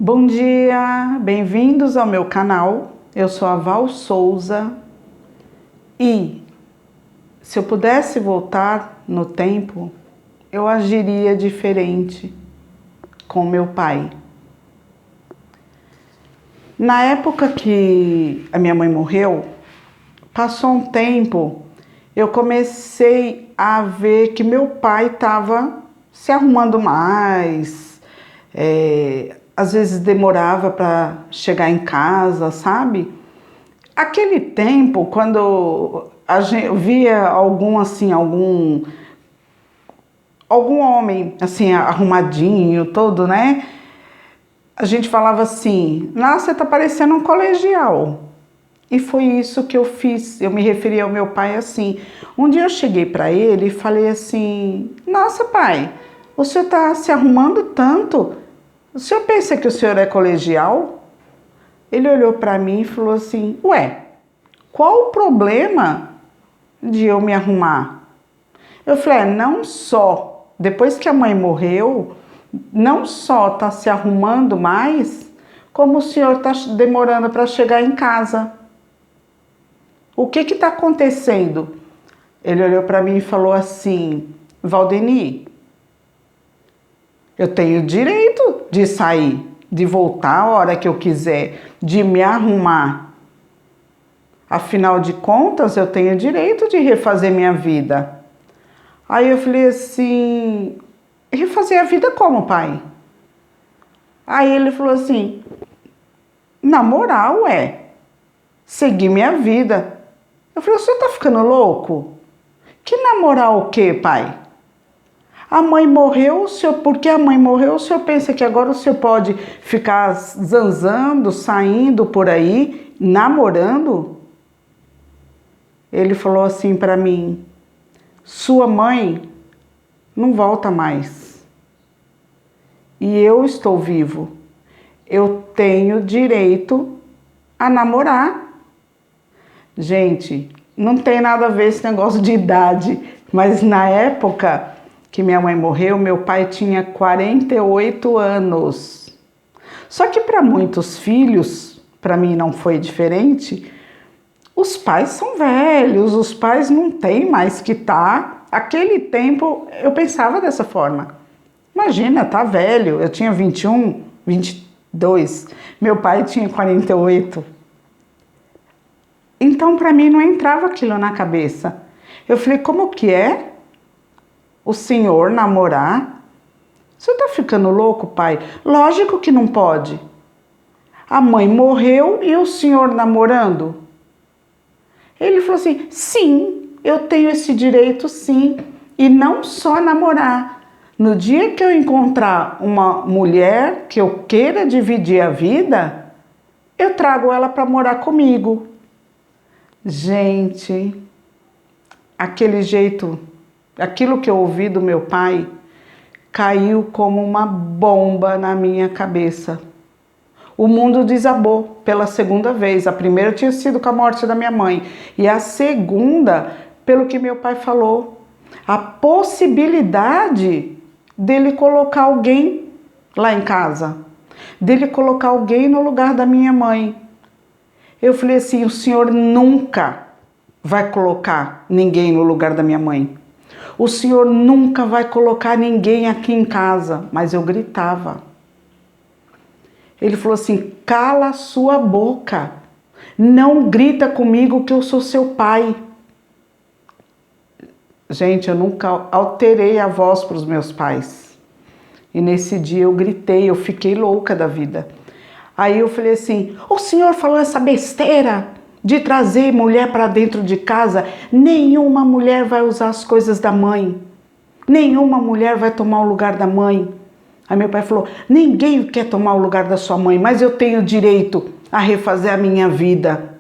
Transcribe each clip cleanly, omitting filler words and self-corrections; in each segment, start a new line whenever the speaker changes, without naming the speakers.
Bom dia, bem-vindos ao meu canal. Eu sou a Val Souza e se eu pudesse voltar no tempo, eu agiria diferente com meu pai. Na época que a minha mãe morreu, passou um tempo, eu comecei a ver que meu pai estava se arrumando mais, às vezes demorava para chegar em casa, sabe? Aquele tempo, quando a gente via algum homem assim arrumadinho, todo, né? A gente falava assim: "Nossa, você tá parecendo um colegial". E foi isso que eu fiz. Eu me referi ao meu pai assim. Um dia eu cheguei para ele e falei assim: "Nossa, pai, o senhor está se arrumando tanto? O senhor pensa que o senhor é colegial?" Ele olhou para mim e falou assim: "Ué, qual o problema de eu me arrumar?" Eu falei: não só depois que a mãe morreu, não só está se arrumando mais, como o senhor está demorando para chegar em casa. O que está acontecendo?" Ele olhou para mim e falou assim: "Valdeni, eu tenho direito de sair, de voltar a hora que eu quiser, de me arrumar. Afinal de contas, eu tenho direito de refazer minha vida." Aí eu falei assim: "Refazer a vida como, pai?" Aí ele falou assim: "Na moral, seguir minha vida." Eu falei: "O senhor tá ficando louco? Que namorar o quê, pai? A mãe morreu, porque a mãe morreu, o senhor pensa que agora o senhor pode ficar zanzando, saindo por aí, namorando?" Ele falou assim para mim: "Sua mãe não volta mais. E eu estou vivo. Eu tenho direito a namorar." Gente, não tem nada a ver esse negócio de idade, mas na época que minha mãe morreu, meu pai tinha 48 anos. Só que para muitos filhos, para mim não foi diferente, os pais são velhos, os pais não têm mais que estar. Aquele tempo eu pensava dessa forma. Imagina, tá velho, eu tinha 21, 22, meu pai tinha 48. Então, para mim, não entrava aquilo na cabeça. Eu falei: "Como que é o senhor namorar? Você tá ficando louco, pai? Lógico que não pode. A mãe morreu e o senhor namorando?" Ele falou assim: "Sim, eu tenho esse direito, sim. E não só namorar. No dia que eu encontrar uma mulher que eu queira dividir a vida, eu trago ela para morar comigo." Gente, aquele jeito, aquilo que eu ouvi do meu pai caiu como uma bomba na minha cabeça. O mundo desabou pela segunda vez. A primeira tinha sido com a morte da minha mãe e a segunda pelo que meu pai falou. A possibilidade dele colocar alguém lá em casa, dele colocar alguém no lugar da minha mãe. Eu falei assim: "O senhor nunca vai colocar ninguém no lugar da minha mãe. O senhor nunca vai colocar ninguém aqui em casa." Mas eu gritava. Ele falou assim: "Cala a sua boca. Não grita comigo que eu sou seu pai." Gente, eu nunca alterei a voz para os meus pais. E nesse dia eu gritei, eu fiquei louca da vida. Aí eu falei assim: "O senhor falou essa besteira de trazer mulher para dentro de casa? Nenhuma mulher vai usar as coisas da mãe. Nenhuma mulher vai tomar o lugar da mãe." Aí meu pai falou: "Ninguém quer tomar o lugar da sua mãe, mas eu tenho direito a refazer a minha vida."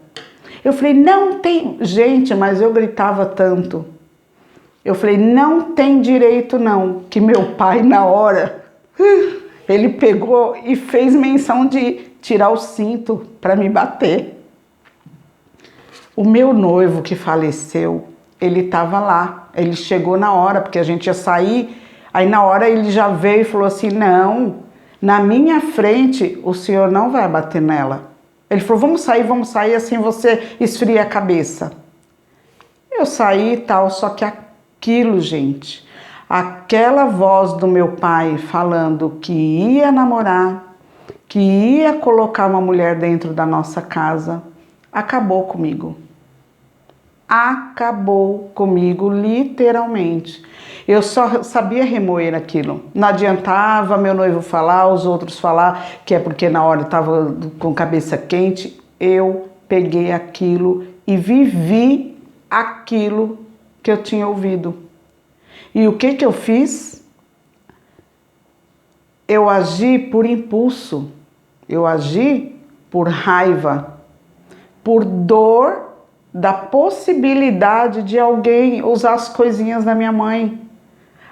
Eu falei: "Não tem..." Gente, mas eu gritava tanto. Eu falei: "Não tem direito não." Que meu pai, na hora, ele pegou e fez menção de tirar o cinto para me bater. O meu noivo que faleceu, ele estava lá. Ele chegou na hora, porque a gente ia sair. Aí na hora ele já veio e falou assim: "Não, Na minha frente, o senhor não vai bater nela. Ele falou, vamos sair, assim você esfria a cabeça. Eu saí e tal, só que aquilo, gente, aquela voz do meu pai falando que ia namorar, que ia colocar uma mulher dentro da nossa casa, acabou comigo. Acabou comigo, literalmente. Eu só sabia remoer aquilo. Não adiantava meu noivo falar, os outros falar, que é porque na hora eu estava com cabeça quente. Eu peguei aquilo e vivi aquilo que eu tinha ouvido. E o que eu fiz? Eu agi por impulso, eu agi por raiva, por dor da possibilidade de alguém usar as coisinhas da minha mãe,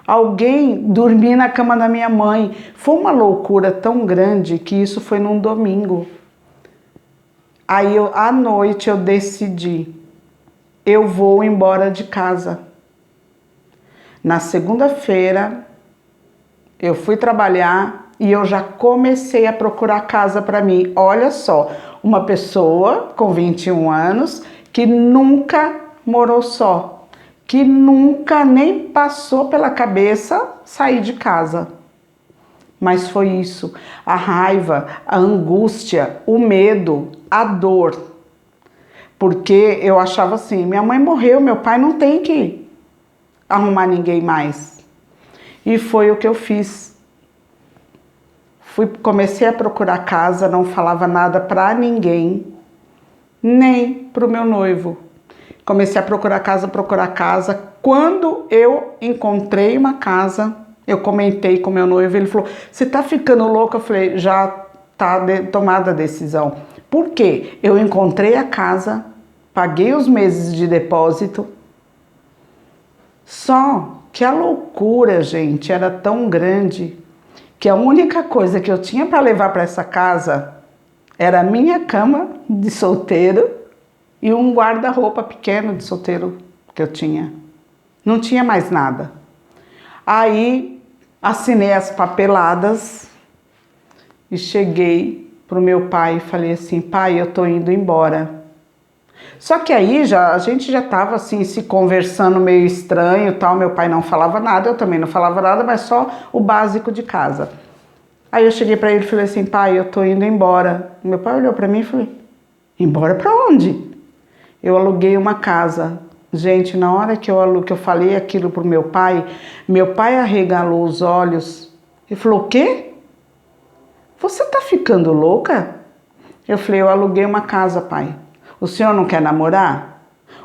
alguém dormir na cama da minha mãe. Foi uma loucura tão grande que isso foi num domingo. Aí à noite eu decidi, eu vou embora de casa. Na segunda-feira eu fui trabalhar e eu já comecei a procurar casa para mim. Olha só, uma pessoa com 21 anos que nunca morou só, que nunca nem passou pela cabeça sair de casa. Mas foi isso, a raiva, a angústia, o medo, a dor. Porque eu achava assim, minha mãe morreu, meu pai não tem que arrumar ninguém mais. E foi o que eu fiz. Comecei a procurar casa, não falava nada para ninguém, nem para o meu noivo. Comecei a procurar casa. Quando eu encontrei uma casa, eu comentei com meu noivo, ele falou, você tá ficando louca? Eu falei, já tá tomada a decisão. Por quê? Eu encontrei a casa, paguei os meses de depósito, só que a loucura, gente, era tão grande que a única coisa que eu tinha para levar para essa casa era a minha cama de solteiro e um guarda-roupa pequeno de solteiro que eu tinha. Não tinha mais nada. Aí assinei as papeladas e cheguei pro meu pai e falei assim, pai, eu tô indo embora. Só que aí a gente já tava assim se conversando meio estranho, tal. Meu pai não falava nada, eu também não falava nada, mas só o básico de casa. Aí eu cheguei para ele e falei assim, pai, eu tô indo embora. Meu pai olhou para mim e falou, embora para onde? Eu aluguei uma casa. Gente, na hora que eu falei aquilo pro meu pai arregalou os olhos e falou, o quê? Você tá ficando louca? Eu falei, eu aluguei uma casa, pai. O senhor não quer namorar?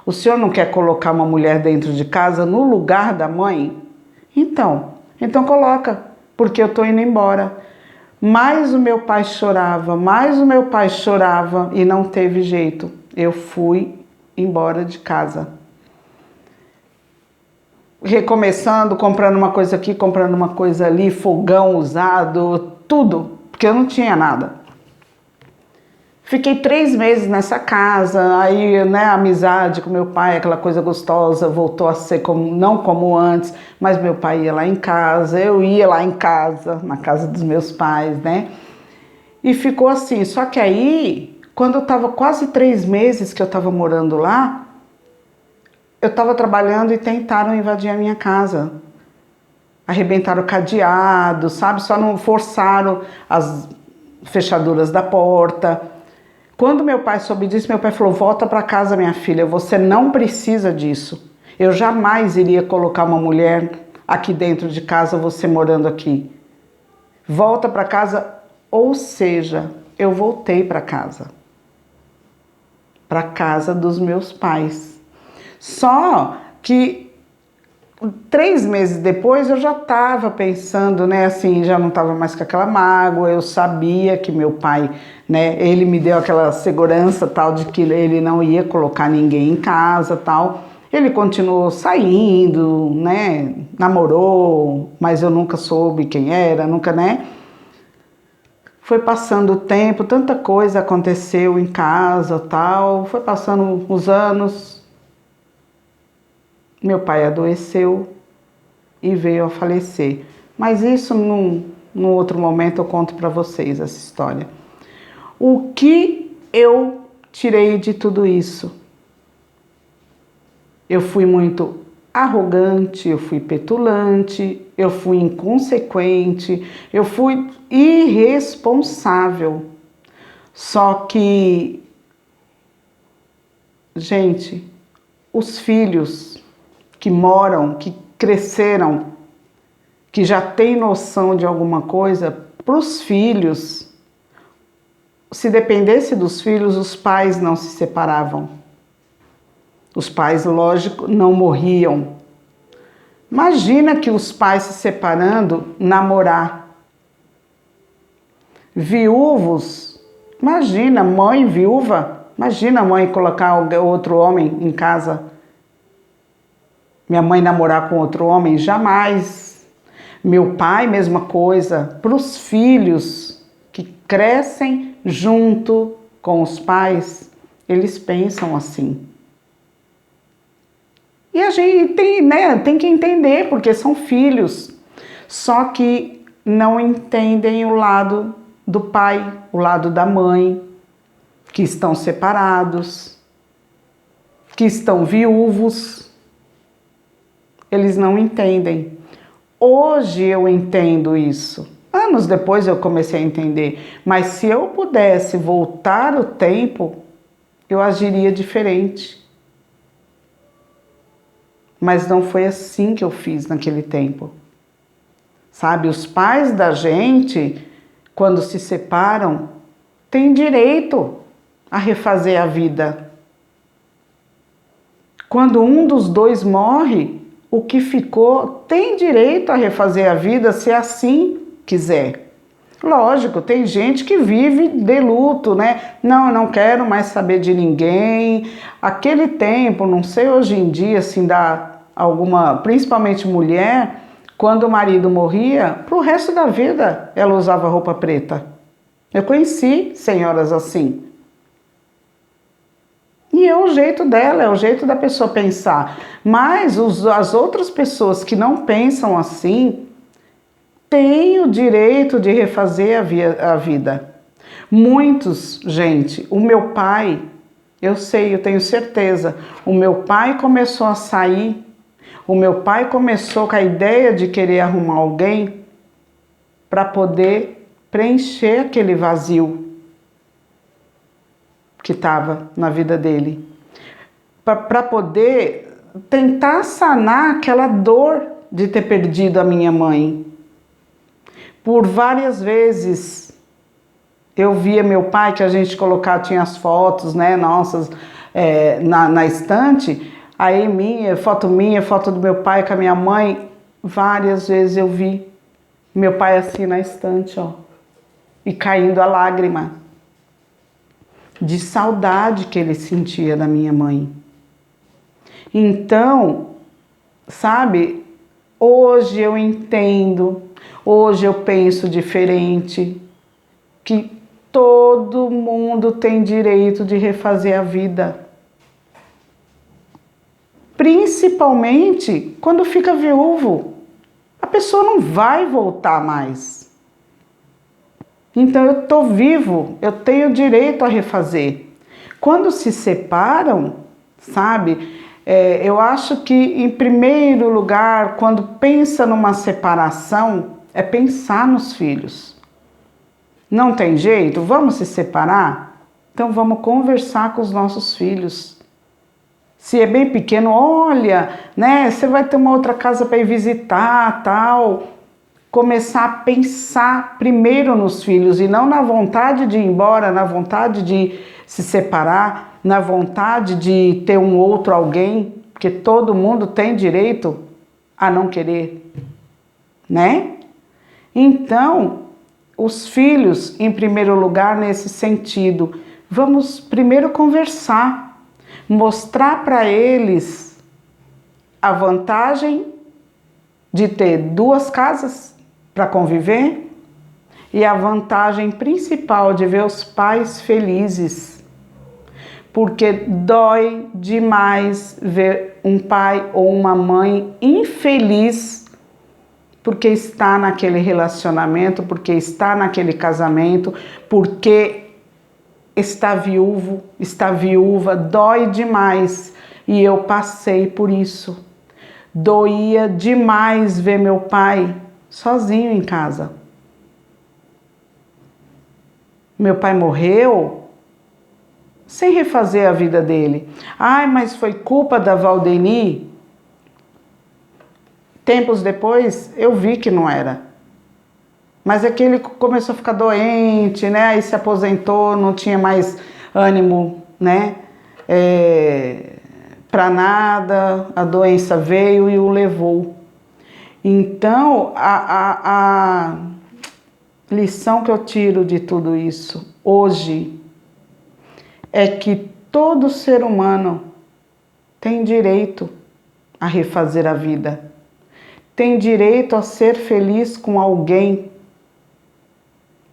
O senhor não quer colocar uma mulher dentro de casa no lugar da mãe? Então coloca, porque eu tô indo embora. Mais o meu pai chorava e não teve jeito. Eu fui embora de casa. Recomeçando, comprando uma coisa aqui, comprando uma coisa ali, fogão usado, tudo, porque eu não tinha nada. Fiquei 3 meses nessa casa, aí, né, a amizade com meu pai, aquela coisa gostosa, voltou a ser não como antes, mas meu pai ia lá em casa, eu ia lá em casa, na casa dos meus pais, né? E ficou assim, só que aí, quando eu tava quase 3 meses que eu tava morando lá, eu tava trabalhando e tentaram invadir a minha casa. Arrebentaram o cadeado, sabe? Só não forçaram as fechaduras da porta. Quando meu pai soube disso, meu pai falou, volta para casa, minha filha, você não precisa disso. Eu jamais iria colocar uma mulher aqui dentro de casa, você morando aqui. Volta para casa, ou seja, eu voltei para casa dos meus pais. Só que 3 meses depois eu já estava pensando, né, assim, já não estava mais com aquela mágoa, eu sabia que meu pai, né, ele me deu aquela segurança tal de que ele não ia colocar ninguém em casa tal. Ele continuou saindo, né, namorou, mas eu nunca soube quem era, nunca, né. Foi passando o tempo, tanta coisa aconteceu em casa tal, foi passando os anos. Meu pai adoeceu e veio a falecer. Mas isso No outro momento eu conto para vocês essa história. O que eu tirei de tudo isso? Eu fui muito arrogante, eu fui petulante, eu fui inconsequente, eu fui irresponsável. Só que, gente, os filhos que moram, que cresceram, que já têm noção de alguma coisa, para os filhos, se dependesse dos filhos, os pais não se separavam. Os pais, lógico, não morriam. Imagina que os pais se separando, namorar. Viúvos, imagina, mãe viúva, imagina a mãe colocar outro homem em casa. Minha mãe namorar com outro homem, jamais. Meu pai, mesma coisa. Para os filhos que crescem junto com os pais, eles pensam assim. E a gente tem, tem que entender, porque são filhos. Só que não entendem o lado do pai, o lado da mãe, que estão separados, que estão viúvos. Eles não entendem. Hoje eu entendo isso. Anos depois eu comecei a entender. Mas se eu pudesse voltar o tempo, eu agiria diferente. Mas não foi assim que eu fiz naquele tempo. Sabe, os pais da gente, quando se separam, têm direito a refazer a vida. Quando um dos dois morre, o que ficou tem direito a refazer a vida se assim quiser. Lógico, tem gente que vive de luto, né? Não, eu não quero mais saber de ninguém. Aquele tempo, não sei hoje em dia, assim, dá alguma, principalmente mulher, quando o marido morria, pro resto da vida ela usava roupa preta. Eu conheci senhoras assim. E é o jeito dela, é o jeito da pessoa pensar. Mas as outras pessoas que não pensam assim, têm o direito de refazer a vida. Muitos, gente, o meu pai, eu sei, eu tenho certeza, o meu pai começou a sair, o meu pai começou com a ideia de querer arrumar alguém para poder preencher aquele vazio que estava na vida dele, para poder tentar sanar aquela dor de ter perdido a minha mãe. Por várias vezes eu via meu pai, que a gente colocava, tinha as fotos, né, nossas, na estante, aí foto do meu pai com a minha mãe, várias vezes eu vi meu pai assim na estante, ó, e caindo a lágrima de saudade que ele sentia da minha mãe. Então, sabe, hoje eu entendo, hoje eu penso diferente, que todo mundo tem direito de refazer a vida. Principalmente quando fica viúvo. A pessoa não vai voltar mais. Então eu estou vivo, eu tenho direito a refazer. Quando se separam, sabe, eu acho que em primeiro lugar, quando pensa numa separação, é pensar nos filhos. Não tem jeito? Vamos se separar? Então vamos conversar com os nossos filhos. Se é bem pequeno, olha, né, você vai ter uma outra casa para ir visitar, tal. Começar a pensar primeiro nos filhos e não na vontade de ir embora, na vontade de se separar, na vontade de ter um outro alguém, porque todo mundo tem direito a não querer, né? Então, os filhos, em primeiro lugar, nesse sentido, vamos primeiro conversar, mostrar para eles a vantagem de ter duas casas para conviver e a vantagem principal de ver os pais felizes, porque dói demais ver um pai ou uma mãe infeliz porque está naquele relacionamento, porque está naquele casamento, porque está viúvo, está viúva, dói demais. E eu passei por isso. Doía demais ver meu pai sozinho em casa. Meu pai morreu sem refazer a vida dele. Ai, mas foi culpa da Valdeni? Tempos depois eu vi que não era. Mas é que ele começou a ficar doente, né? Aí se aposentou, não tinha mais ânimo, né? Para nada, a doença veio e o levou. Então, a lição que eu tiro de tudo isso hoje é que todo ser humano tem direito a refazer a vida, tem direito a ser feliz com alguém,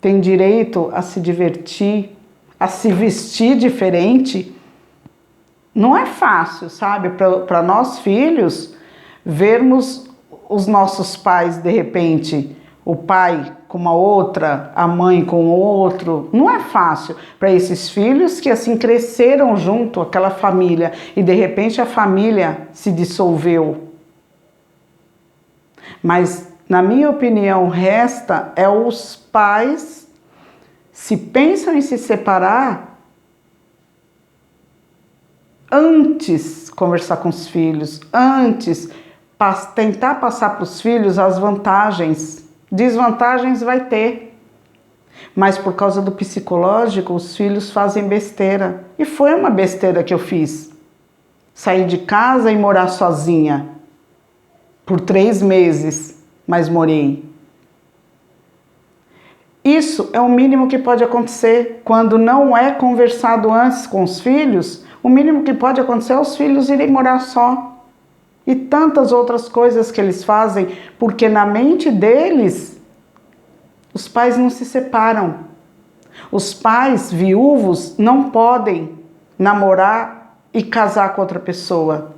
tem direito a se divertir, a se vestir diferente. Não é fácil, sabe, para nós filhos vermos os nossos pais de repente, o pai com uma outra, a mãe com outro. Não é fácil para esses filhos que assim cresceram junto, aquela família, e de repente a família se dissolveu. Mas, na minha opinião, resta é os pais, se pensam em se separar, antes conversar com os filhos, antes tentar passar para os filhos as vantagens. Desvantagens vai ter, mas por causa do psicológico os filhos fazem besteira. E foi uma besteira que eu fiz. Sair de casa e morar sozinha por 3 meses, mas morei. Isso é o mínimo que pode acontecer quando não é conversado antes com os filhos. O mínimo que pode acontecer é os filhos irem morar só. E tantas outras coisas que eles fazem, porque na mente deles, os pais não se separam. Os pais viúvos não podem namorar e casar com outra pessoa.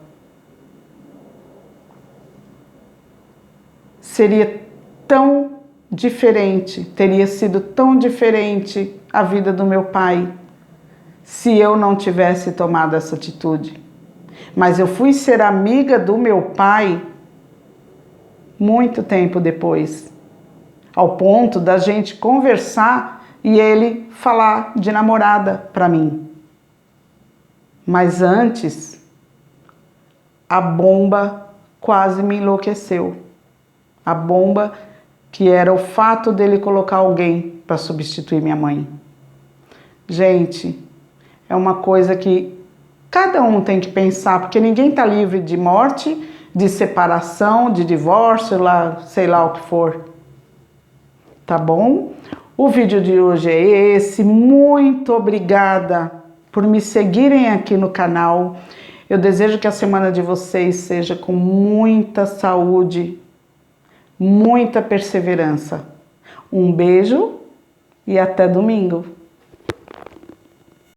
Seria tão diferente, teria sido tão diferente a vida do meu pai, se eu não tivesse tomado essa atitude. Mas eu fui ser amiga do meu pai muito tempo depois, ao ponto da gente conversar e ele falar de namorada para mim. Mas antes, a bomba quase me enlouqueceu. A bomba que era o fato dele colocar alguém para substituir minha mãe. Gente, é uma coisa que cada um tem que pensar, porque ninguém está livre de morte, de separação, de divórcio, sei lá o que for. Tá bom? O vídeo de hoje é esse. Muito obrigada por me seguirem aqui no canal. Eu desejo que a semana de vocês seja com muita saúde, muita perseverança. Um beijo e até domingo.